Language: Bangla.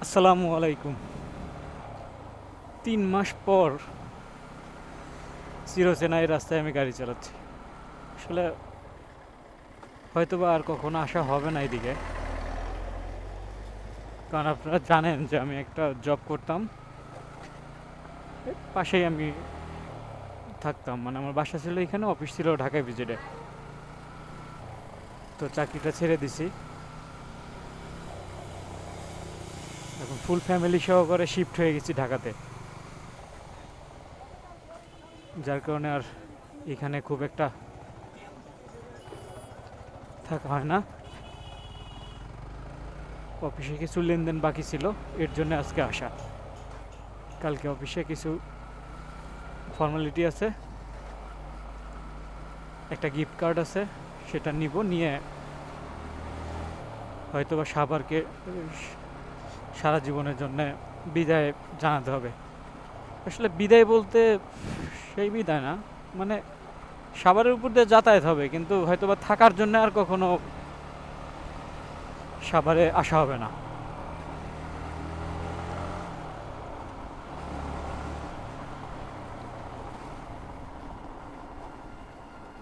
আসসালামু আলাইকুম। ৩ মাস পর চিরচেনা এই রাস্তায় আমি গাড়ি চালাচ্ছি। আসলে হয়তোবা আর কখনো আসা হবে না এদিকে। কারণ আপনারা জানেন যে আমি একটা জব করতাম। এর পাশেই আমি থাকতাম। মানে আমার বাসা ছিল এখানে, অফিস ছিল ঢাকায় ভিজিটে। তো চাকরিটা ছেড়ে দিছি। এখন ফুল ফ্যামিলি সহকারে শিফট হয়ে গেছি ঢাকাতে। যার কারণে আর এখানে খুব একটা থাকা হয় না। অফিসে কিছু লেনদেন বাকি ছিল, এর জন্য আজকে আসা। কালকে অফিসে কিছু ফর্মালিটি আছে, একটা গিফট কার্ড আছে, সেটা নিব, নিয়ে হয়তোবা সাভারকে সারা জীবনের জন্য বিদায় জানাতে হবে। আসলে বিদায় বলতে সেই বিদায় না, মানে সাভারের উপর দিয়ে যাতায়াত হবে, কিন্তু হয়তোবা থাকার জন্য আর কখনো সাভারে আসা হবে না।